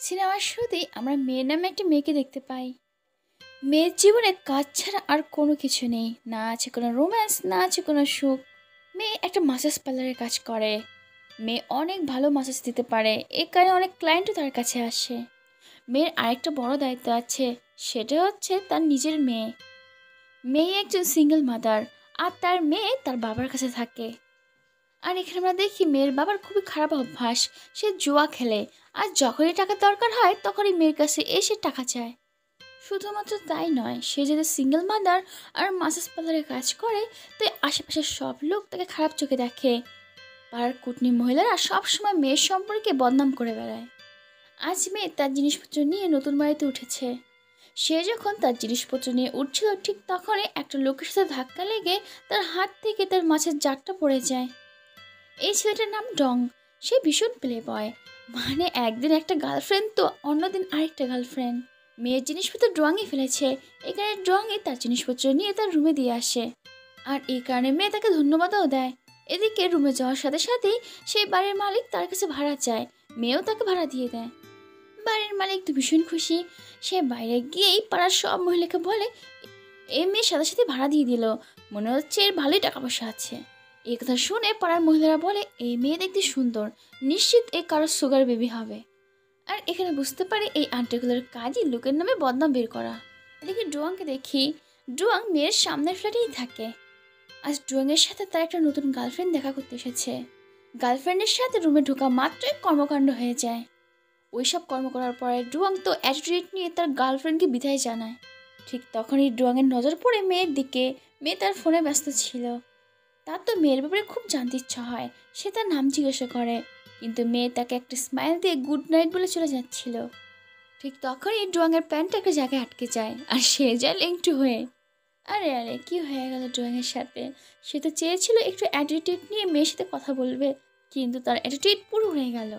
সিনেমার শুরুতেই আমরা মেয়ের নামে একটা মেয়েকে দেখতে পাই। মেয়ের জীবনে কাজ ছাড়া আর কোনো কিছু নেই, না আছে কোনো রোম্যান্স, না আছে কোনো সুখ। মেয়ে একটা মাসাজ পার্লারে কাজ করে। মেয়ে অনেক ভালো মাসাজ দিতে পারে, এ কারণে অনেক ক্লায়েন্টও তার কাছে আসে। মেয়ের আরেকটা বড় দায়িত্ব আছে, সেটা হচ্ছে তার নিজের মেয়ে। মেয়ে একজন সিঙ্গেল মাদার, আর তার মেয়ে তার বাবার কাছে থাকে। আর এখানে আমরা দেখি মেয়ের বাবার খুবই খারাপ অভ্যাস, সে জুয়া খেলে। আর যখনই টাকার দরকার হয় তখনই মেয়ের কাছে এসে টাকা চায়। শুধুমাত্র তাই নয়, সে যদি সিঙ্গেল মাদার আর মাসাজ পার্লারে কাজ করে, তাই আশেপাশের সব লোক তাকে খারাপ চোখে দেখে। পাড়ার কুটনি মহিলারা সবসময় মেয়ের সম্পর্কে বদনাম করে বেড়ায়। আজ মেয়ে তার জিনিসপত্র নিয়ে নতুন বাড়িতে উঠেছে। সে যখন তার জিনিসপত্র নিয়ে উঠছিল, ঠিক তখনই একটা লোকের সাথে ধাক্কা লেগে তার হাত থেকে তার মাছের জারটা পড়ে যায়। এই ছেলেটার নাম ডং। সে ভীষণ প্লে বয়, মানে একদিন একটা গার্লফ্রেন্ড তো অন্যদিন আরেকটা গার্লফ্রেন্ড। মেয়ের জিনিসপত্র ড্রয়িংয়ে ফেলেছে, এখানে ড্রয়িংয়ে তার জিনিসপত্র নিয়ে তার রুমে দিয়ে আসে। আর এই কারণে মেয়ে তাকে ধন্যবাদও দেয়। এদিকে রুমে যাওয়ার সাথে সাথেই সেই বাড়ির মালিক তার কাছে ভাড়া চায়। মেয়েও তাকে ভাড়া দিয়ে দেয়। বাড়ির মালিক তো ভীষণ খুশি। সে বাইরে গিয়েই পাড়ার সব মহিলাকে বলে, এই মেয়ের সাথে সাথে ভাড়া দিয়ে দিল, মনে হচ্ছে এর ভালোই টাকা পয়সা আছে। এই কথা শুনে পাড়ার মহিলারা বলে, এই মেয়ে দেখতে সুন্দর, নিশ্চিত এ কারোর সুগার বেবি হবে। আর এখানে বুঝতে পারি এই আন্টিগুলোর কাজই লোকের নামে বদনাম বের করা। এদিকে ডুয়াংকে দেখি, ডুয়াং মেয়ের সামনের ফ্ল্যাটেই থাকে। আজ ডুয়াংয়ের সাথে তার একটা নতুন গার্লফ্রেন্ড দেখা করতে এসেছে। গার্লফ্রেন্ডের সাথে রুমে ঢোকা মাত্রই কর্মকাণ্ড হয়ে যায়। ওইসব কর্ম করার পরে ডুয়াং তো অ্যাটিটিউড নিয়ে তার গার্লফ্রেন্ডকে বিদায় জানায়। ঠিক তখনই ডুয়াংয়ের নজর পড়ে মেয়ের দিকে। মেয়ে তার ফোনে ব্যস্ত ছিল। তার তো মেয়ের ব্যাপারে খুব জানতে ইচ্ছা হয়, সে তার নাম জিজ্ঞাসা করে। কিন্তু মেয়ে তাকে একটা স্মাইল দিয়ে গুড নাইট বলে চলে যাচ্ছিল। ঠিক তখনই ডুয়াংয়ের প্যান্টটা একটা জায়গায় আটকে যায়, আর সে যায় লেংটু হয়ে। আরে আরে, কি হয়ে গেল ডুয়াংয়ের সাথে? সে তো চেয়েছিল একটু অ্যাটিটিউড নিয়ে মেয়ের সাথে কথা বলবে, কিন্তু তার অ্যাটিটিউড পুরো হয়ে গেল।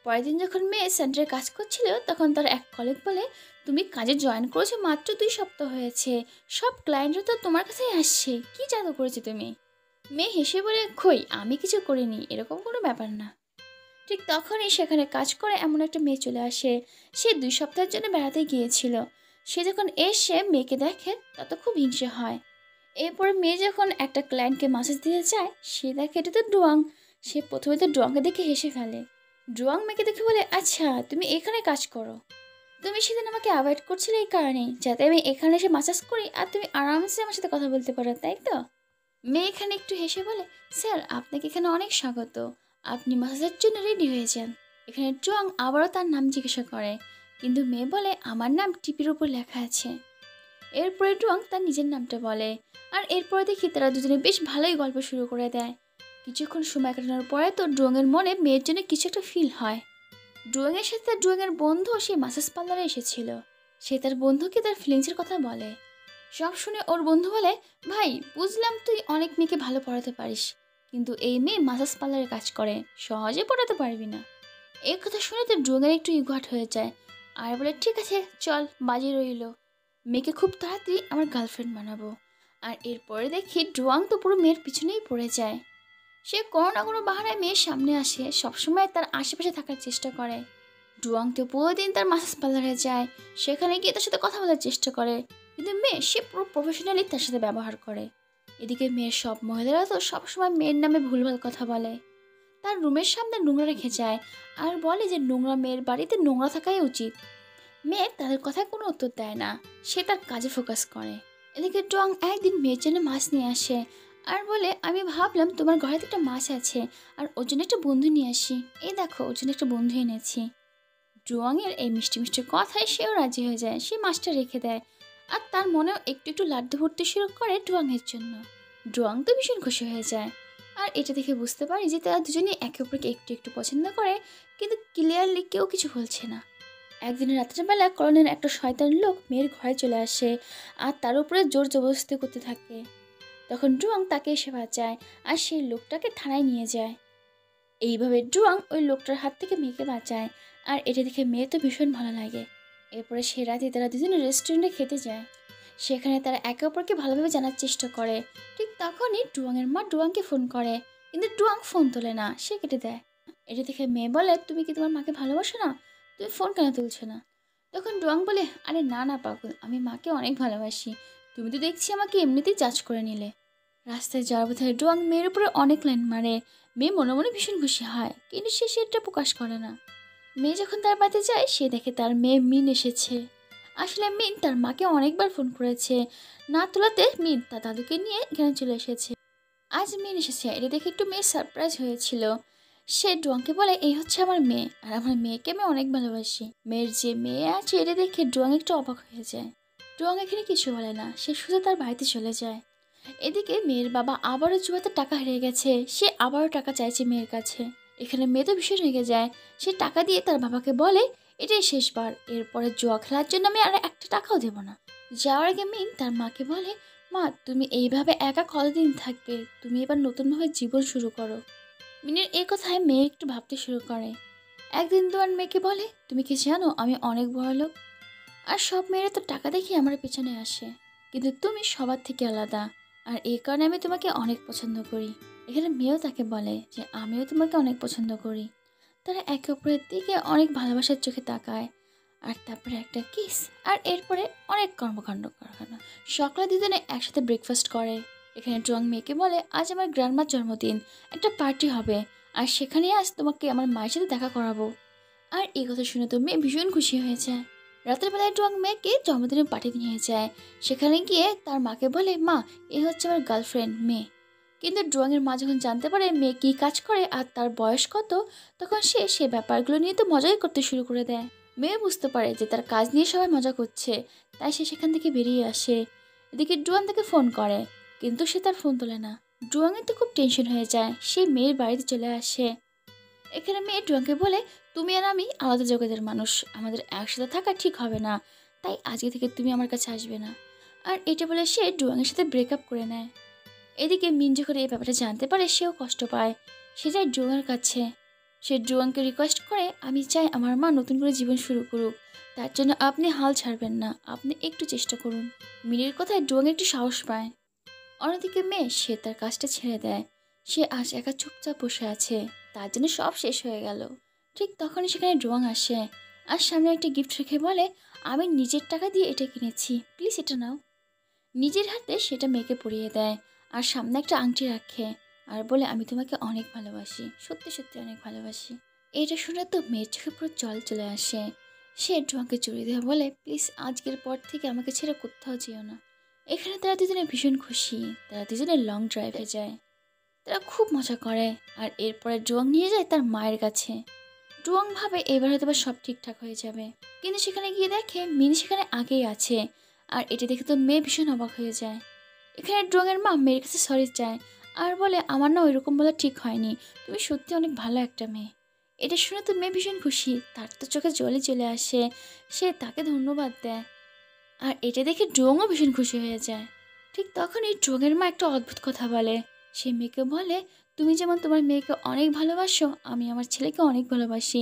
পরের দিন যখন মেয়ে সেন্টারে কাজ করছিল, তখন তার এক কলিগ বলে, তুমি কাজে জয়েন করেছো মাত্র 2 সপ্তাহ হয়েছে, সব ক্লায়েন্টরা তো তোমার কাছেই আসছে, কি জাদু করেছো তুমি? মেয়ে হেসে বলে, কই, আমি কিছু করিনি, এরকম কোনো ব্যাপার না। ঠিক তখনই সেখানে কাজ করে এমন একটা মেয়ে চলে আসে। সে 2 সপ্তাহের জন্য বেড়াতে গিয়েছিল। সে যখন এসে মেয়েকে দেখে, তত খুব হিংসে হয়। এরপরে মেয়ে যখন একটা ক্লায়েন্টকে মাসাজ দিতে চায়, সে দেখে এটা তো ডুয়াং। সে প্রথমে তো ডুয়াংকে দেখে হেসে ফেলে। ডুয়াং মেয়েকে দেখে বলে, আচ্ছা তুমি এখানে কাজ করো, তুমি সেদিন আমাকে অ্যাভয়েড করছিলে এই কারণেই, যাতে আমি এখানে এসে মাসাজ করি আর তুমি আরামসে আমার সাথে কথা বলতে পারো, তাই তো? মেয়ে এখানে একটু হেসে বলে, স্যার আপনাকে এখানে অনেক স্বাগত, আপনি মাসাজের জন্য রেডি হয়ে যান। এখানে ডুয়াং আবারও তার নাম জিজ্ঞাসা করে, কিন্তু মেয়ে বলে, আমার নাম টিপির উপর লেখা আছে। এরপরে ডুয়াং তার নিজের নামটা বলে। আর এরপরে দেখি তারা দুজনে বেশ ভালোই গল্প শুরু করে দেয়। কিছুক্ষণ সময় কাটানোর পরে তো ডুয়াংয়ের মনে মেয়ের জন্য কিছু একটা ফিল হয়। ডুয়াংয়ের সাথে তার ডুয়াংয়ের বন্ধু সেই মাসাজ পার্লারে এসেছিল। সে তার বন্ধুকে তার ফিলিংসের কথা বলে। সব শুনে ওর বন্ধু বলে, ভাই বুঝলাম তুই অনেক মেয়েকে ভালো পড়াতে পারিস, কিন্তু এই মেয়ে মাসাজ পার্লারে কাজ করে, সহজে পড়াতে পারবি না। এই কথা শুনে তো ডুয়াংয়ের একটু ইগোয়াট হয়ে যায়। আর বলে, ঠিক আছে চল, বাজি রইল, মেয়েকে খুব তাড়াতাড়ি আমার গার্লফ্রেন্ড বানাবো। আর এরপরে দেখি ডুয়াং তো পুরো মেয়ের পিছনেই পড়ে যায়। সে কোনো না কোনো বাহানায় মেয়ের সামনে আসে, সবসময় তার আশেপাশে থাকার চেষ্টা করে। ডুয়াং তো প্রতিদিন তার মাসাজ পার্লারে যায়, সেখানে গিয়ে তার সাথে কথা বলার চেষ্টা করে, কিন্তু মেয়ে সে পুরো প্রফেশনালি তার সাথে ব্যবহার করে। এদিকে মেয়ের সব মহিলারা তো সবসময় মেয়ের নামে ভুলভাল কথা বলে। তার রুমের সামনে নোংরা রেখে যায়, আর বলে যে নোংরা মেয়ের বাড়িতে নোংরা থাকাই উচিত। মেয়ে তাদের কথায় কোনো উত্তর দেয় না, সে তার কাজে ফোকাস করে। এদিকে ডং একদিন মেয়ের জন্য মাছ নিয়ে আসে, আর বলে, আমি ভাবলাম তোমার ঘরে তো একটা মাছ আছে, আর ওর জন্য একটা বন্ধু নিয়ে আসি, এই দেখো ওর জন্য একটা বন্ধু এনেছি। ডুয়াংয়ের এই মিষ্টি মিষ্টি কথায় সেও রাজি হয়ে যায়, সে মাছটা রেখে দেয়। আর তার মনেও একটু একটু লাড্ডু ভরতে শুরু করে ডুয়াংয়ের জন্য। ডুয়াং তো ভীষণ খুশি হয়ে যায়। আর এটা দেখে বুঝতে পারি যে তারা দুজনেই একে অপরকে একটু একটু পছন্দ করে, কিন্তু ক্লিয়ারলি কেউ কিছু বলছে না। একদিন রাত্রেবেলা কলোনির একটা শয়তান লোক মেয়ের ঘরে চলে আসে, আর তার উপরে জোর জবরদস্তি করতে থাকে। তখন ডুয়াং তাকে এসে বাঁচায়, আর সেই লোকটাকে থানায় নিয়ে যায়। এইভাবে ডুয়াং ওই লোকটার হাত থেকে মেয়েকে বাঁচায়। আর এটা দেখে মেয়ে তো ভীষণ ভালো লাগে। এরপরে সে রাতে তারা দুজনে রেস্টুরেন্টে খেতে যায়। সেখানে তারা একে অপরকে ভালোভাবে জানার চেষ্টা করে। ঠিক তখনই ডুয়াংয়ের মা ডুয়াংকে ফোন করে, কিন্তু ডুয়াং ফোন তোলে না, সে কেটে দেয়। এটা দেখে মেয়ে বলে, তুমি কি তোমার মাকে ভালোবাসো না? তুমি ফোন কেন তুলছো না? তখন ডুয়াং বলে, আরে না না পাগল, আমি মাকে অনেক ভালোবাসি। তুমি তো দেখছি আমাকে এমনিতেই জাজ করে নিলে। রাস্তায় যাওয়ার পথে ডুয়াং মেয়ের উপরে অনেক লাইন মারে। মেয়ে মনে মনে ভীষণ খুশি হয়, কিন্তু সে সেটা প্রকাশ করে না। মেয়ে যখন তার বাড়িতে যায়, সে দেখে তার মেয়ে মিন এসেছে। আসলে মিন তার মাকে অনেকবার ফোন করেছে, না তোলাতে মিন তার দাদুকে নিয়ে এখানে চলে এসেছে। আজ মিন এসেছে, এটা দেখে একটু মেয়ে সারপ্রাইজ হয়েছিল। সে ডুয়াংকে বলে, এই হচ্ছে আমার মেয়ে, আর আমার মেয়েকে আমি অনেক ভালোবাসি। মেয়ের যে মেয়ে আছে এটা দেখে ডুয়াং একটু অবাক হয়ে যায়। ডুয়াং এখানে কিছু বলে না, সে শুধু তার বাড়িতে চলে যায়। এদিকে মেয়ের বাবা আবারও জুয়াতে টাকা হেরে গেছে, সে আবারও টাকা চাইছে মেয়ের কাছে। এখানে মেয়ে তো ভীষণ রেগে যায়, সে টাকা দিয়ে তার বাবাকে বলে, এটাই শেষবার, এরপরে জুয়া খেলার জন্য আমি আর একটা টাকাও দেবো না। যাওয়ার আগে মিন তার মাকে বলে, মা তুমি এইভাবে একা কতদিন থাকবে, তুমি এবার নতুনভাবে জীবন শুরু করো। মিনের এই কথায় মেয়ে একটু ভাবতে শুরু করে। একদিন দুয়ার মেয়েকে বলে, তুমি কি জানো আমি অনেক বড় লোক, আর সব মেয়েরা তো টাকা দেখে আমার পেছনে আসে, কিন্তু তুমি সবার থেকে আলাদা, আর এই কারণে আমি তোমাকে অনেক পছন্দ করি। এখানে মেয়েও তাকে বলে যে আমিও তোমাকে অনেক পছন্দ করি। তারা একে অপরের দিকে অনেক ভালোবাসার চোখে তাকায়, আর তারপরে একটা কিস, আর এরপরে অনেক কর্মকাণ্ড করানো। সকালে দুজনে একসাথে ব্রেকফাস্ট করে। এখানে জং মেয়েকে বলে, আজ আমার গ্র্যান্ডমার জন্মদিন, একটা পার্টি হবে, আর সেখানে আজ তোমাকে আমার মায়ের সাথে দেখা করাবো। আর এই কথা শুনে তো মেয়ে ভীষণ খুশি হয়ে যায়। রাতের বেলায় ডুয়াং মেয়েকে জন্মদিনে পার্টি নিয়ে যায়। সেখানে গিয়ে তার মাকে বলে, মা এ হচ্ছে আমার গার্লফ্রেন্ড মেয়ে। কিন্তু ডুয়াংয়ের মা যখন জানতে পারে মেয়ে কী কাজ করে আর তার বয়স কত, তখন সে ব্যাপারগুলো নিয়ে তো মজাই করতে শুরু করে দেয়। মেয়ে বুঝতে পারে যে তার কাজ নিয়ে সবাই মজা করছে, তাই সে সেখান থেকে বেরিয়ে আসে। এদিকে ডুয়াং তাকে ফোন করে, কিন্তু সে তার ফোন তোলে না। ডুয়াংয়ের তো খুব টেনশন হয়ে যায়, সে মেয়ের বাড়িতে চলে আসে। এখানে মেয়ে ডুয়াংকে বলে, তুমি আর আমি আলাদা জগতের মানুষ, আমাদের একসাথে থাকা ঠিক হবে না, তাই আজকে থেকে তুমি আমার কাছে আসবে না। আর এটা বলে সে ডুয়াংয়ের সাথে ব্রেকআপ করে নেয়। এদিকে মিন যখন এই ব্যাপারটা জানতে পারে, সেও কষ্ট পায়। সে যায় ডুয়াংয়ের কাছে। সে ডুয়াংকে রিকোয়েস্ট করে, আমি চাই আমার মা নতুন করে জীবন শুরু করুক, তার জন্য আপনি হাল ছাড়বেন না, আপনি একটু চেষ্টা করুন। মিনের কথায় ডুয়াং একটু সাহস পায়। অন্যদিকে মেয়ে সে তার কাজটা ছেড়ে দেয়। সে আজ একা চুপচাপ বসে আছে, তার জন্য সব শেষ হয়ে গেল। ঠিক তখনই সেখানে ডুয়াং আসে, আর সামনে একটা গিফট রেখে বলে, আমি নিজের টাকা দিয়ে এটা কিনেছি, প্লিজ এটা নাও। নিজের হাতে সেটা মেয়েকে পরিয়ে দেয়, আর সামনে একটা আংটি রাখে, আর বলে, আমি তোমাকে অনেক ভালোবাসি, সত্যি সত্যি অনেক ভালোবাসি। এটা শুনে তো মেয়ের চোখে পুরো জল চলে আসে। সে ডুয়াংকে জড়িয়ে দেওয়া বলে, প্লিজ আজকের পর থেকে আমাকে ছেড়ে কোথাও যেও না। এখানে তারা দুজনে ভীষণ খুশি, তারা দুজনে লং ড্রাইভে যায়। তারা খুব মজা করে, আর এরপরে ডুয়াং নিয়ে যায় তার মায়ের কাছে। ডুয়াং ভাবে এবার হয়তো বা সব ঠিকঠাক হয়ে যাবে, কিন্তু সেখানে গিয়ে দেখে মিনি সেখানে আগেই আছে, আর এটা দেখে তো মেয়ে ভীষণ অবাক হয়ে যায়। এখানে ডুয়াংয়ের মা মেয়ের কাছে সরি চায়, আর বলে, আমার না ওইরকম বলা ঠিক হয়নি, তুমি সত্যি অনেক ভালো একটা মেয়ে। এটা শুনে তো মেয়ে ভীষণ খুশি, তার তো চোখে জলই চলে আসে, সে তাকে ধন্যবাদ দেয়। আর এটা দেখে ডুয়াংও ভীষণ খুশি হয়ে যায়। ঠিক তখনই ডুয়াংয়ের মা একটা অদ্ভুত কথা বলে। সে মেয়েকে বলে, তুমি যেমন তোমার মেয়েকে অনেক ভালোবাসো, আমি আমার ছেলেকে অনেক ভালোবাসি,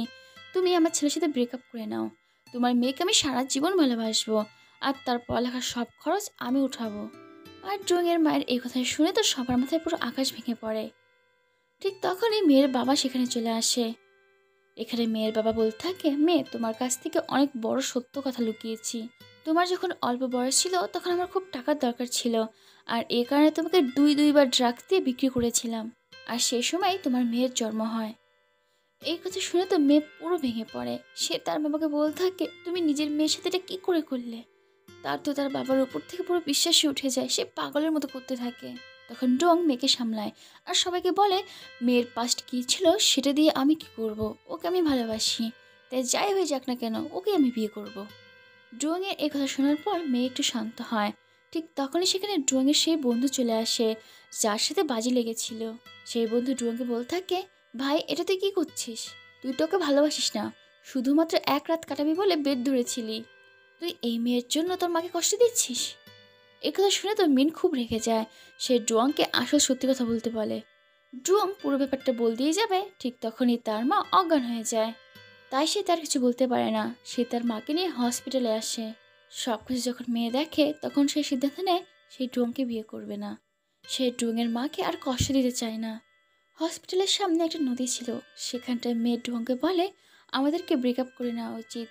তুমি আমার ছেলের সাথে ব্রেকআপ করে নাও। তোমার মেয়েকে আমি সারা জীবন ভালোবাসবো, আর তার পড়ালেখার সব খরচ আমি উঠাবো। আর ডুয়াংয়ের মায়ের এই কথা শুনে তো সবার মাথায় পুরো আকাশ ভেঙে পড়ে। ঠিক তখনই মেয়ের বাবা সেখানে চলে আসে। এখানে মেয়ের বাবা বলতে থাকে, মেয়ে তোমার কাছ থেকে অনেক বড় সত্য কথা লুকিয়েছি। তোমার যখন অল্প বয়স ছিল তখন আমার খুব টাকার দরকার ছিল, আর এই কারণে তোমাকে দুইবার ড্রাগ দিয়ে বিক্রি করেছিলাম, আর সেই সময় তোমার মেয়ের জন্ম হয়। এই কথা শুনে তো মেয়ে পুরো ভেঙে পড়ে। সে তার বাবাকে বলতে থাকে, তুমি নিজের মেয়ের সাথে এটা কী করে করলে? তার তো তার বাবার উপর থেকে পুরো বিশ্বাসই উঠে যায়, সে পাগলের মতো করতে থাকে। তখন ডং মেয়েকে সামলায়, আর সবাইকে বলে, মেয়ের পাস্ট কী ছিল সেটা দিয়ে আমি কি করব, ওকে আমি ভালোবাসি, তাই যাই হয়ে যাক না কেন ওকে আমি বিয়ে করব। ডুয়াংয়ের এই কথা শোনার পর মেয়ে একটু শান্ত হয়। ঠিক তখনই সেখানে ডুয়াংয়ের সেই বন্ধু চলে আসে, যার সাথে বাজি লেগেছিল। সেই বন্ধু ডুয়াংকে বলতে থাকে, ভাই এটা তুই কী করছিস? তুই তোকে ভালোবাসিস না, শুধুমাত্র এক রাত কাটাবি বলে বেদ ধরেছিলি, তুই এই মেয়ের জন্য তোর মাকে কষ্ট দিচ্ছিস? এই কথা শুনে তো মিন খুব রেগে যায়। সে ডুয়াংকে আসল সত্যি কথা বলতে বলে। ডুয়াং পুরো ব্যাপারটা বল দিয়ে যাবে, ঠিক তখনই তার মা অজ্ঞান হয়ে যায়। তাই সে তার কিছু বলতে পারে না। সে তার মাকে নিয়ে হসপিটালে আসে। সব কিছু যখন মেয়ে দেখে, তখন সে সিদ্ধান্ত নেয় সে ডুয়াংকে বিয়ে করবে না। সে ডুয়াংয়ের মাকে আর কষ্ট দিতে চায় না। হসপিটালের সামনে একটা নদী ছিল, সেখানটায় মেয়ে ডুয়াংকে বলে, আমাদেরকে ব্রেকআপ করে নেওয়া উচিত।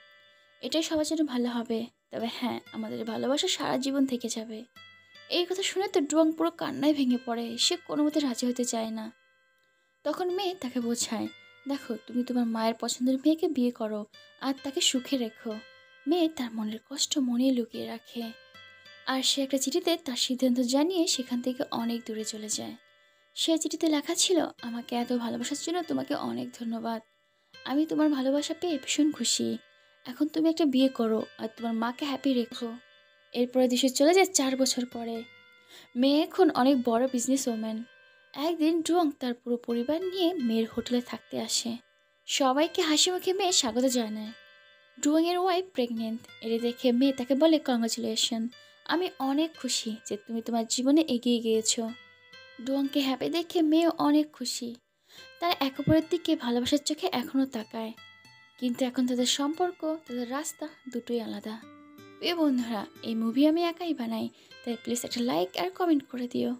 এটাই সবার জন্য ভালো হবে। তবে হ্যাঁ, আমাদের ভালোবাসা সারা জীবন থেকে যাবে। এই কথা শুনে তো ডুয়াং পুরো কান্নায় ভেঙে পড়ে। সে কোনো মতে রাজি হতে চায় না। তখন মেয়ে তাকে বোঝায়, দেখো তুমি তোমার মায়ের পছন্দের মেয়েকে বিয়ে করো আর তাকে সুখে রেখো। মেয়ে তার মনের কষ্ট মনেই লুকিয়ে রাখে। আর সে একটা চিঠিতে তার সিদ্ধান্ত জানিয়ে সেখান থেকে অনেক দূরে চলে যায়। সে চিঠিতে লেখা ছিল, আমাকে এত ভালোবাসার জন্য তোমাকে অনেক ধন্যবাদ। আমি তোমার ভালোবাসা পেয়ে ভীষণ খুশি। এখন তুমি একটা বিয়ে করো আর তোমার মাকে হ্যাপি রেখো। এরপরে দেশে চলে যায় 4 বছর পরে। মেয়ে এখন অনেক বড় বিজনেস ওম্যান। একদিন ডুয়াং তার পুরো পরিবার নিয়ে মেয়ের হোটেলে থাকতে আসে। সবাইকে হাসি মুখে মেয়ে স্বাগত জানায়। ডুয়াং এর ওয়াইফ প্রেগনেন্ট। এটা দেখে মেয়ে তাকে বলে, কংগ্রাচুলেশন, আমি অনেক খুশি যে তুমি তোমার জীবনে এগিয়ে গিয়েছো। ডুয়াংকে হ্যাপি দেখে মেয়েও অনেক খুশি। তারা একে অপরের দিকে ভালোবাসার চোখে এখনও তাকায়। কিন্তু এখন তাদের সম্পর্ক, তাদের রাস্তা দুটোই আলাদা। প্রিয় বন্ধুরা, এই মুভি আমি একাই বানাই, তাই প্লিজ একটা লাইক আর কমেন্ট করে দিও।